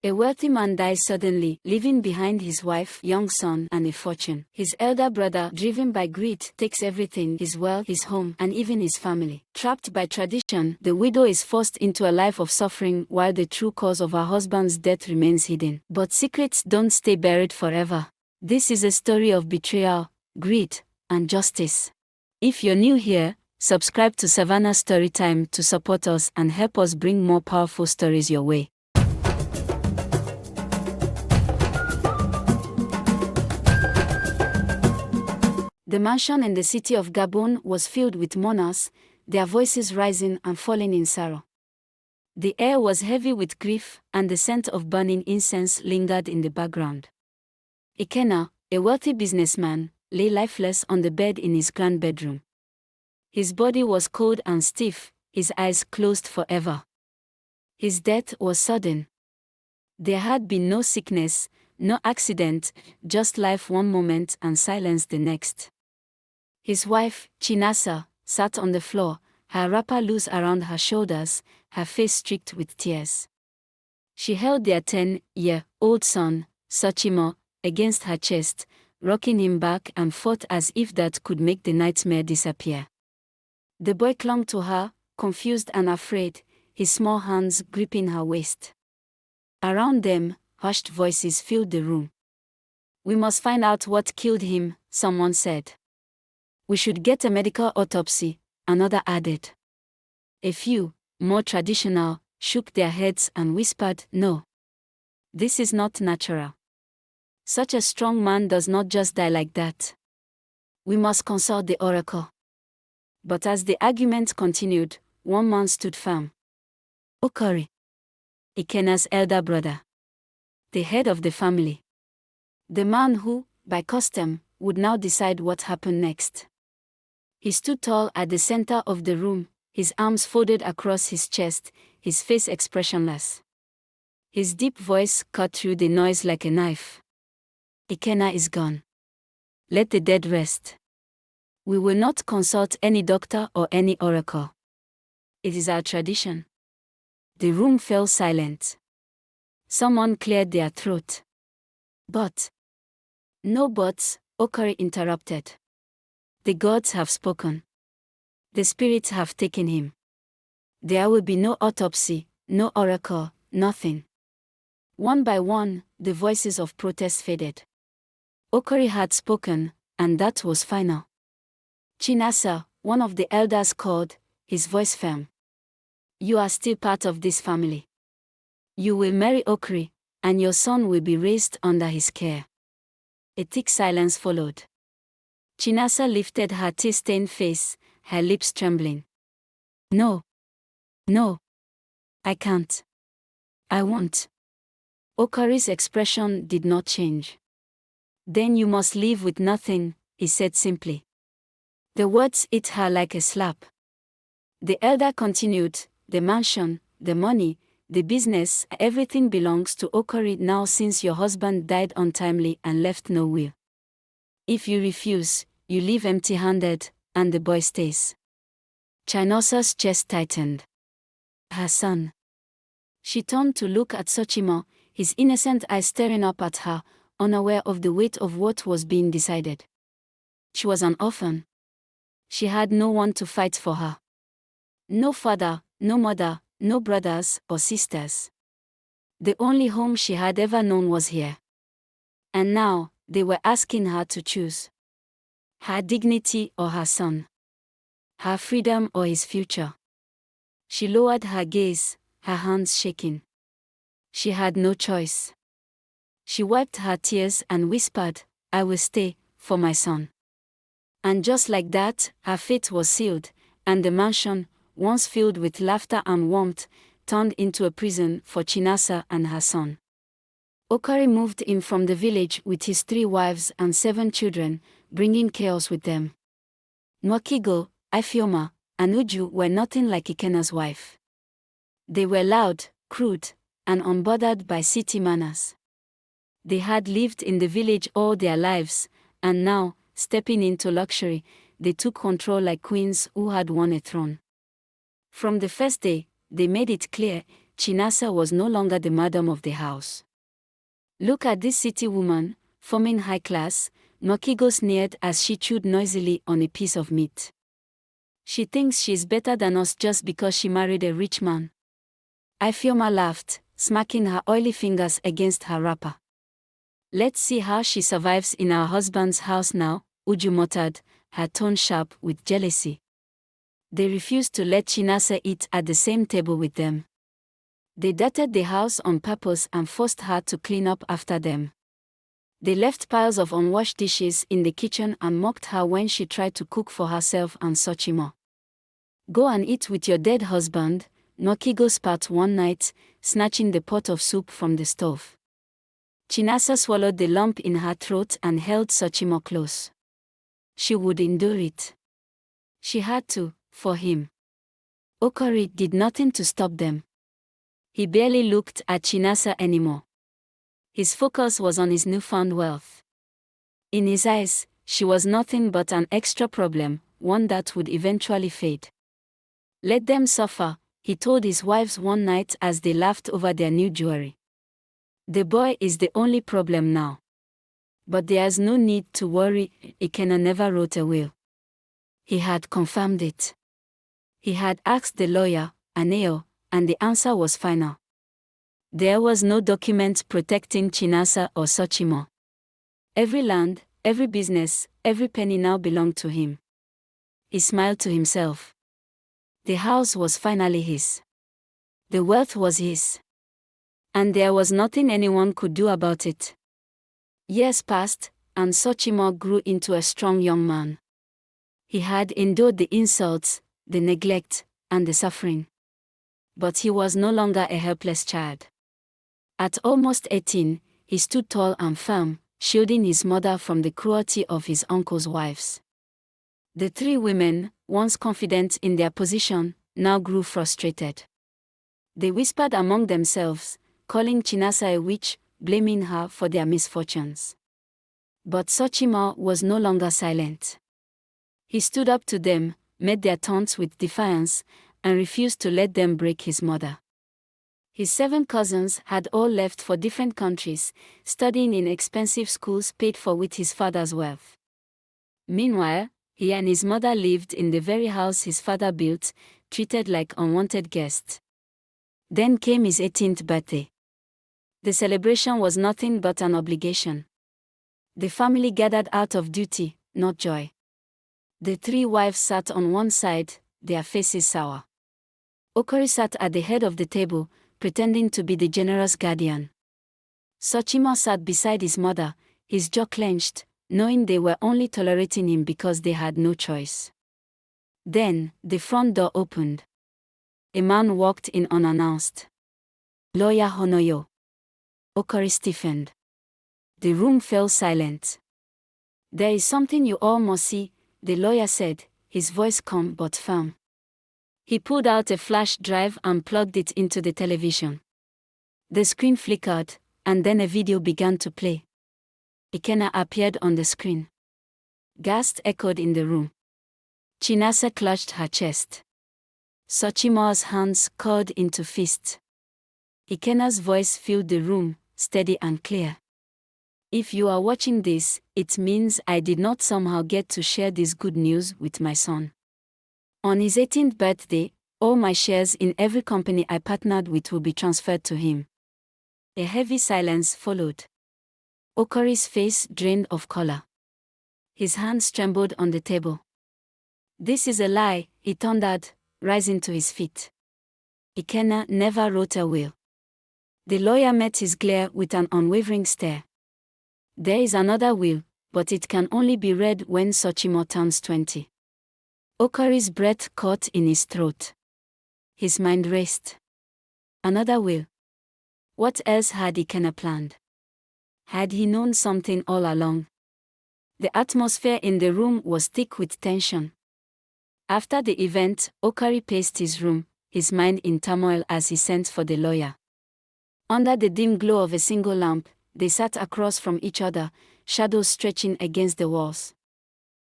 A wealthy man dies suddenly, leaving behind his wife, young son, and a fortune. His elder brother, driven by greed, takes everything: his wealth, his home, and even his family. Trapped by tradition, the widow is forced into a life of suffering while the true cause of her husband's death remains hidden. But secrets don't stay buried forever. This is a story of betrayal, greed, and justice. If you're new here, subscribe to Savannah Storytime to support us and help us bring more powerful stories your way. The mansion in the city of Gabon was filled with mourners, their voices rising and falling in sorrow. The air was heavy with grief, and the scent of burning incense lingered in the background. Ikena, a wealthy businessman, lay lifeless on the bed in his grand bedroom. His body was cold and stiff, his eyes closed forever. His death was sudden. There had been no sickness, no accident, just life one moment and silence the next. His wife, Chinasa, sat on the floor, her wrapper loose around her shoulders, her face streaked with tears. She held their 10-year-old son, Saw-chee-mah, against her chest, rocking him back and forth as if that could make the nightmare disappear. The boy clung to her, confused and afraid, his small hands gripping her waist. Around them, hushed voices filled the room. "We must find out what killed him," someone said. "We should get a medical autopsy," another added. A few, more traditional, shook their heads and whispered, "No. This is not natural. Such a strong man does not just die like that. We must consult the oracle." But as the argument continued, one man stood firm. Okori, Ikena's elder brother. The head of the family. The man who, by custom, would now decide what happened next. He stood tall at the center of the room, his arms folded across his chest, his face expressionless. His deep voice cut through the noise like a knife. "Ikena is gone. Let the dead rest. We will not consult any doctor or any oracle. It is our tradition." The room fell silent. Someone cleared their throat. "But..." "No buts," Okori interrupted. "The gods have spoken. The spirits have taken him. There will be no autopsy, no oracle, nothing." One by one, the voices of protest faded. Okori had spoken, and that was final. Chinasa, one of the elders, called, his voice firm. "You are still part of this family. You will marry Okori, and your son will be raised under his care." A thick silence followed. Chinasa lifted her tear-stained face, her lips trembling. "No. No. I can't. I won't." Okori's expression did not change. "Then you must live with nothing," he said simply. The words hit her like a slap. The elder continued, "The mansion, the money, the business, everything belongs to Okori now since your husband died untimely and left no will. If you refuse, you leave empty-handed, and the boy stays." Chinasa's chest tightened. Her son. She turned to look at Saw-chee-mah, his innocent eyes staring up at her, unaware of the weight of what was being decided. She was an orphan. She had no one to fight for her. No father, no mother, no brothers or sisters. The only home she had ever known was here. And now, they were asking her to choose. Her dignity or her son. Her freedom or his future. She lowered her gaze, her hands shaking. She had no choice. She wiped her tears and whispered, "I will stay, for my son." And just like that, her fate was sealed, and the mansion, once filled with laughter and warmth, turned into a prison for Chinasa and her son. Okori moved in from the village with his 3 wives and 7 children, bringing chaos with them. Nwakigo, Ifeoma, and Uju were nothing like Ikena's wife. They were loud, crude, and unbothered by city manners. They had lived in the village all their lives, and now, stepping into luxury, they took control like queens who had won a throne. From the first day, they made it clear, Chinasa was no longer the madam of the house. "Look at this city woman, forming high class," Nokigo sneered as she chewed noisily on a piece of meat. "She thinks she's better than us just because she married a rich man." Ifeoma laughed, smacking her oily fingers against her wrapper. "Let's see how she survives in our husband's house now," Uju muttered, her tone sharp with jealousy. They refused to let Chinasa eat at the same table with them. They dirtied the house on purpose and forced her to clean up after them. They left piles of unwashed dishes in the kitchen and mocked her when she tried to cook for herself and Saw-chee-mah. "Go and eat with your dead husband," Nokigo spat one night, snatching the pot of soup from the stove. Chinasa swallowed the lump in her throat and held Saw-chee-mah close. She would endure it. She had to, for him. Okori did nothing to stop them. He barely looked at Chinasa anymore. His focus was on his newfound wealth. In his eyes, she was nothing but an extra problem, one that would eventually fade. "Let them suffer," he told his wives one night as they laughed over their new jewelry. "The boy is the only problem now. But there's no need to worry, Ikenna never wrote a will." He had confirmed it. He had asked the lawyer, Aneo, and the answer was final. There was no document protecting Chinasa or Saw-chee-mah. Every land, every business, every penny now belonged to him. He smiled to himself. The house was finally his. The wealth was his. And there was nothing anyone could do about it. Years passed, and Saw-chee-mah grew into a strong young man. He had endured the insults, the neglect, and the suffering. But he was no longer a helpless child. At almost 18, he stood tall and firm, shielding his mother from the cruelty of his uncle's wives. The three women, once confident in their position, now grew frustrated. They whispered among themselves, calling Chinasa a witch, blaming her for their misfortunes. But Saw-chee-mah was no longer silent. He stood up to them, met their taunts with defiance, and refused to let them break his mother. His 7 cousins had all left for different countries, studying in expensive schools paid for with his father's wealth. Meanwhile, he and his mother lived in the very house his father built, treated like unwanted guests. Then came his 18th birthday. The celebration was nothing but an obligation. The family gathered out of duty, not joy. The 3 wives sat on one side, their faces sour. Okori sat at the head of the table, pretending to be the generous guardian. Saw-chee-mah sat beside his mother, his jaw clenched, knowing they were only tolerating him because they had no choice. Then, the front door opened. A man walked in unannounced. "Lawyer Honoyo." Okori stiffened. The room fell silent. "There is something you all must see," the lawyer said, his voice calm but firm. He pulled out a flash drive and plugged it into the television. The screen flickered, and then a video began to play. Ikenna appeared on the screen. Gasps echoed in the room. Chinasa clutched her chest. Saw-chee-mah's hands curled into fists. Ikenna's voice filled the room, steady and clear. "If you are watching this, it means I did not somehow get to share this good news with my son. On his 18th birthday, all my shares in every company I partnered with will be transferred to him." A heavy silence followed. Okori's face drained of color. His hands trembled on the table. "This is a lie," he thundered, rising to his feet. "Ikenna never wrote a will." The lawyer met his glare with an unwavering stare. "There is another will, but it can only be read when Saw-chee-mah turns 20. Okori's breath caught in his throat. His mind raced. Another will. What else had Ikenna planned? Had he known something all along? The atmosphere in the room was thick with tension. After the event, Okori paced his room, his mind in turmoil as he sent for the lawyer. Under the dim glow of a single lamp, they sat across from each other, shadows stretching against the walls.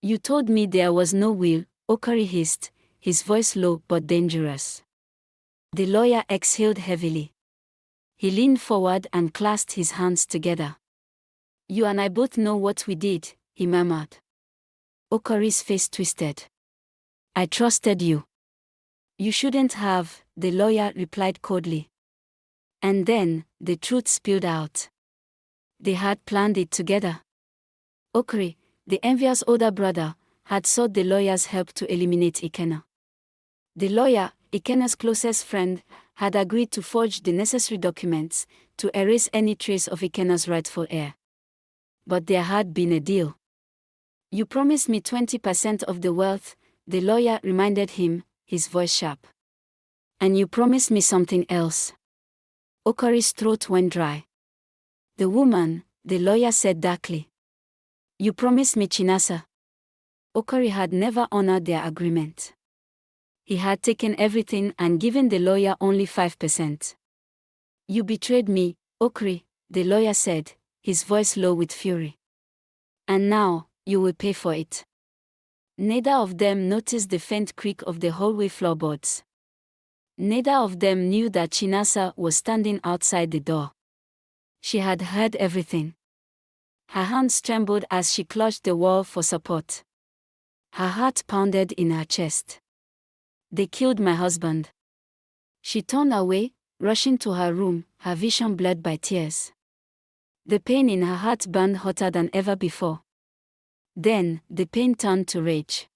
"You told me there was no will," Okori hissed, his voice low but dangerous. The lawyer exhaled heavily. He leaned forward and clasped his hands together. You and I both know what we did, he murmured. Okori's face twisted. I trusted you. You shouldn't have, the lawyer replied coldly. And then, the truth spilled out. They had planned it together. Okori, the envious older brother, had sought the lawyer's help to eliminate Ikenna. The lawyer, Ikenna's closest friend, had agreed to forge the necessary documents to erase any trace of Ikenna's rightful heir. But there had been a deal. You promised me 20% of the wealth, the lawyer reminded him, his voice sharp. And you promised me something else. Okori's throat went dry. The woman, the lawyer said darkly. You promised me Chinasa. Okori had never honored their agreement. He had taken everything and given the lawyer only 5%. You betrayed me, Okori, the lawyer said, his voice low with fury. And now, you will pay for it. Neither of them noticed the faint creak of the hallway floorboards. Neither of them knew that Chinasa was standing outside the door. She had heard everything. Her hands trembled as she clutched the wall for support. Her heart pounded in her chest. They killed my husband. She turned away, rushing to her room, her vision blurred by tears. The pain in her heart burned hotter than ever before. Then, the pain turned to rage.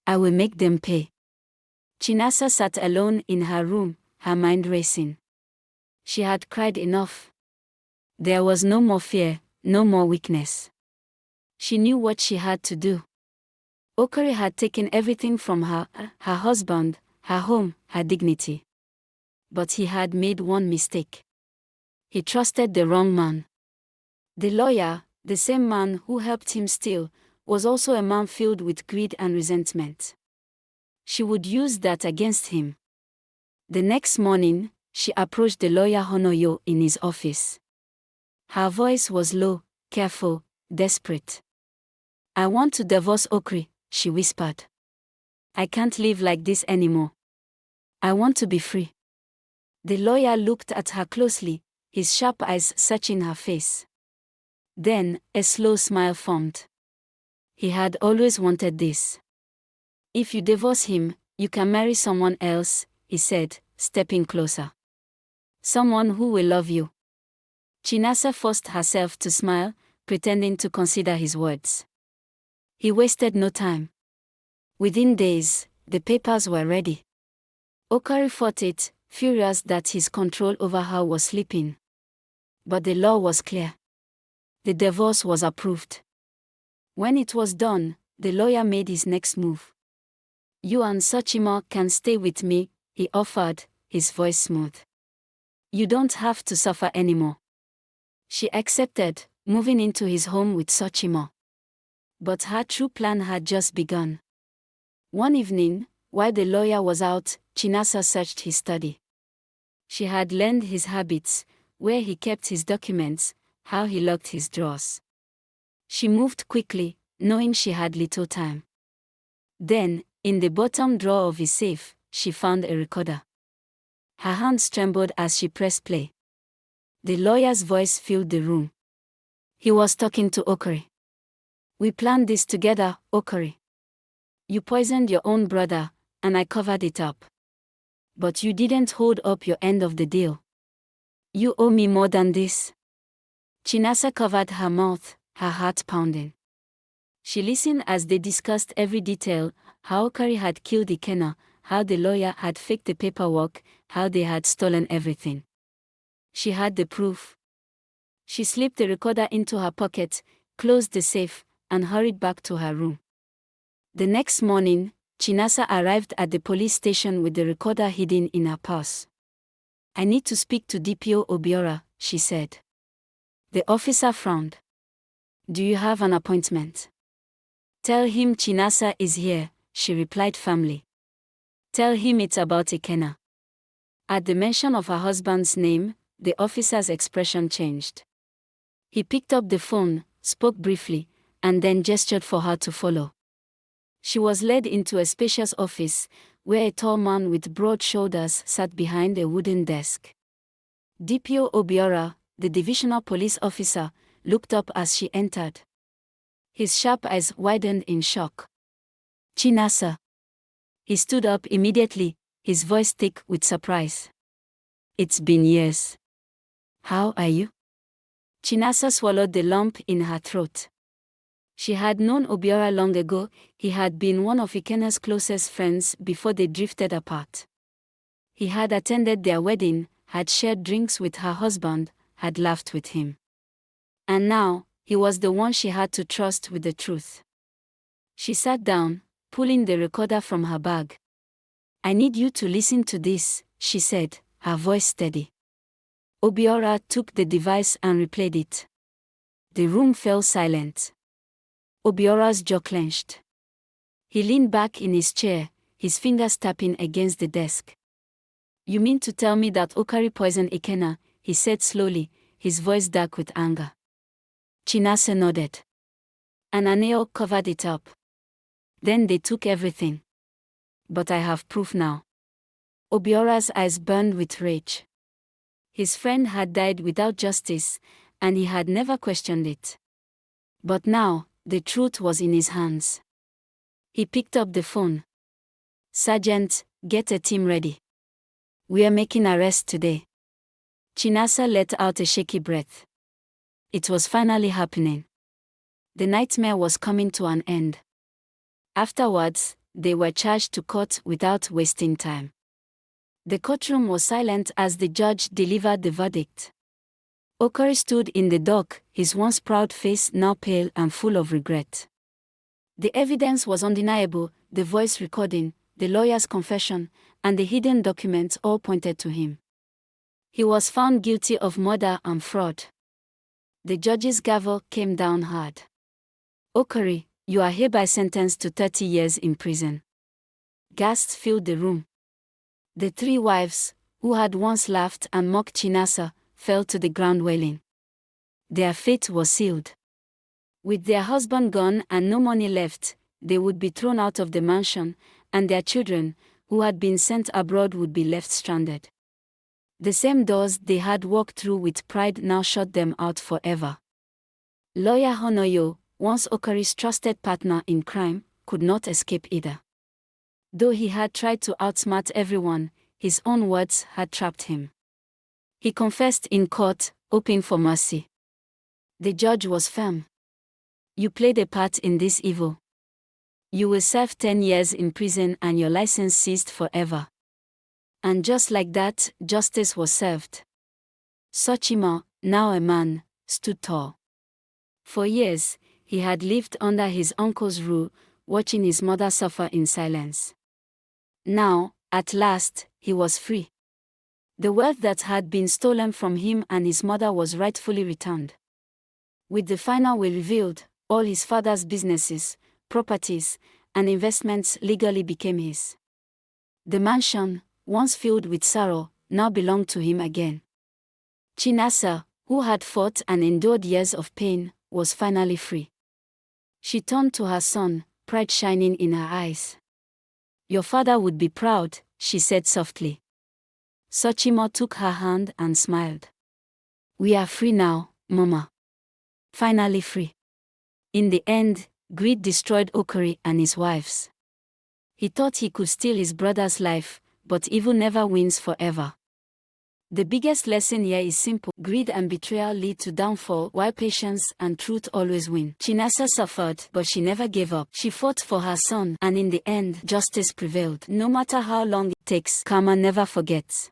I will make them pay. Chinasa sat alone in her room, her mind racing. She had cried enough. There was no more fear, no more weakness. She knew what she had to do. Okori had taken everything from her husband, her home, her dignity. But he had made one mistake. He trusted the wrong man. The lawyer, the same man who helped him steal, was also a man filled with greed and resentment. She would use that against him. The next morning, she approached the lawyer Honoyo in his office. Her voice was low, careful, desperate. I want to divorce Okori, she whispered. I can't live like this anymore. I want to be free. The lawyer looked at her closely, his sharp eyes searching her face. Then, a slow smile formed. He had always wanted this. If you divorce him, you can marry someone else, he said, stepping closer. Someone who will love you. Chinasa forced herself to smile, pretending to consider his words. He wasted no time. Within days, the papers were ready. Okori fought it, furious that his control over her was slipping. But the law was clear. The divorce was approved. When it was done, the lawyer made his next move. You and Saw-chee-mah can stay with me, he offered, his voice smooth. You don't have to suffer anymore. She accepted, moving into his home with Saw-chee-mah. But her true plan had just begun. One evening, while the lawyer was out, Chinasa searched his study. She had learned his habits, where he kept his documents, how he locked his drawers. She moved quickly, knowing she had little time. Then, in the bottom drawer of his safe, she found a recorder. Her hands trembled as she pressed play. The lawyer's voice filled the room. He was talking to Okori. We planned this together, Okori. You poisoned your own brother, and I covered it up. But you didn't hold up your end of the deal. You owe me more than this. Chinasa covered her mouth, her heart pounding. She listened as they discussed every detail, how Okori had killed Ikenna, how the lawyer had faked the paperwork, how they had stolen everything. She had the proof. She slipped the recorder into her pocket, closed the safe, and hurried back to her room. The next morning, Chinasa arrived at the police station with the recorder hidden in her purse. I need to speak to DPO Obiora, she said. The officer frowned. Do you have an appointment? Tell him Chinasa is here, she replied firmly. Tell him it's about Ikenna. At the mention of her husband's name, the officer's expression changed. He picked up the phone, spoke briefly, and then gestured for her to follow. She was led into a spacious office, where a tall man with broad shoulders sat behind a wooden desk. DPO Obiora, the divisional police officer, looked up as she entered. His sharp eyes widened in shock. "Chinasa." He stood up immediately, his voice thick with surprise. "It's been years. How are you?" Chinasa swallowed the lump in her throat. She had known Obiora long ago. He had been one of Ikena's closest friends before they drifted apart. He had attended their wedding, had shared drinks with her husband, had laughed with him. And now, he was the one she had to trust with the truth. She sat down, pulling the recorder from her bag. "I need you to listen to this," she said, her voice steady. Obiora took the device and replayed it. The room fell silent. Obiora's jaw clenched. He leaned back in his chair, his fingers tapping against the desk. "You mean to tell me that Okari poisoned Ikena?" he said slowly, his voice dark with anger. Chinasa nodded. "And Aneo covered it up. Then they took everything. But I have proof now." Obiora's eyes burned with rage. His friend had died without justice, and he had never questioned it. But now, the truth was in his hands. He picked up the phone. "Sergeant, get a team ready. We are making arrests today." Chinasa let out a shaky breath. It was finally happening. The nightmare was coming to an end. Afterwards, they were charged to court without wasting time. The courtroom was silent as the judge delivered the verdict. Okari stood in the dock, his once proud face now pale and full of regret. The evidence was undeniable: the voice recording, the lawyer's confession, and the hidden documents all pointed to him. He was found guilty of murder and fraud. The judge's gavel came down hard. "Okari, you are hereby sentenced to 30 years in prison." Gasps filled the room. The three wives, who had once laughed and mocked Chinasa, fell to the ground wailing. Their fate was sealed. With their husband gone and no money left, they would be thrown out of the mansion, and their children, who had been sent abroad, would be left stranded. The same doors they had walked through with pride now shut them out forever. Lawyer Honoyo, once Okari's trusted partner in crime, could not escape either. Though he had tried to outsmart everyone, his own words had trapped him. He confessed in court, hoping for mercy. The judge was firm. "You played a part in this evil. You will serve 10 years in prison and your license ceased forever." And just like that, justice was served. Saw-chee-mah, now a man, stood tall. For years, he had lived under his uncle's rule, watching his mother suffer in silence. Now, at last, he was free. The wealth that had been stolen from him and his mother was rightfully returned. With the final will revealed, all his father's businesses, properties, and investments legally became his. The mansion, once filled with sorrow, now belonged to him again. Chinasa, who had fought and endured years of pain, was finally free. She turned to her son, pride shining in her eyes. "Your father would be proud," she said softly. Saw-chee-mah took her hand and smiled. "We are free now, Mama. Finally free." In the end, greed destroyed Okari and his wives. He thought he could steal his brother's life, but evil never wins forever. The biggest lesson here is simple: greed and betrayal lead to downfall, while patience and truth always win. Chinasa suffered, but she never gave up. She fought for her son, and in the end, justice prevailed. No matter how long it takes, karma never forgets.